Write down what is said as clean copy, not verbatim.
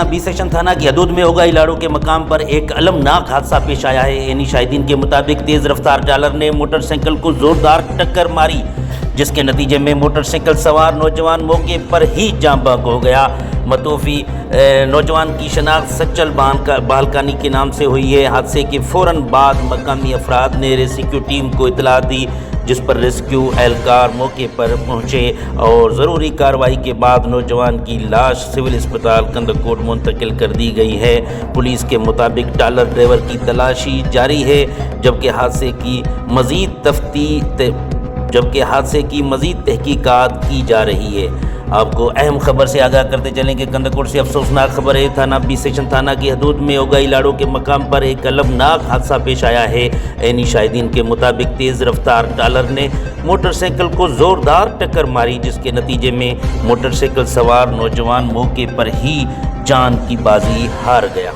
B section थाना की हदूद में होगा इलाड़ो के मकाम पर एक अलमनाक हादसा पेश आया है। एनी शाहिदीन के मुताबिक तेज़ रफ्तार ट्रालर ने मोटरसाइकिल को जोरदार टक्कर मारी, जिसके नतीजे में मोटरसाइकिल सवार नौजवान मौके पर ही जाँ बहक हो गया। मतूफ़ी नौजवान की शनाख्त सच्चल बालकानी के नाम से हुई है। हादसे के फ़ौरन बाद मकामी अफराद ने रेस्क्यू टीम को इतला दी, जिस पर रेस्क्यू एहलकार मौके पर पहुंचे और ज़रूरी कार्रवाई के बाद नौजवान की लाश सिविल अस्पताल कंदकोट मुंतकिल कर दी गई है। पुलिस के मुताबिक ट्रालर ड्राइवर की तलाशी जारी है, जबकि हादसे की मज़ीद तहकीकात की जा रही है। आपको अहम खबर से आगाह करते चलें कि कंदकोट से अफसोसनाक खबर है। थाना बी सेक्शन थाना की हदूद में होगा इलाड़ो के मकाम पर एक अलमनाक हादसा पेश आया है। एनी शाहिदीन के मुताबिक तेज़ रफ्तार ट्रालर ने मोटरसाइकिल को ज़ोरदार टक्कर मारी, जिसके नतीजे में मोटरसाइकिल सवार नौजवान मौके पर ही जान की बाजी हार गया।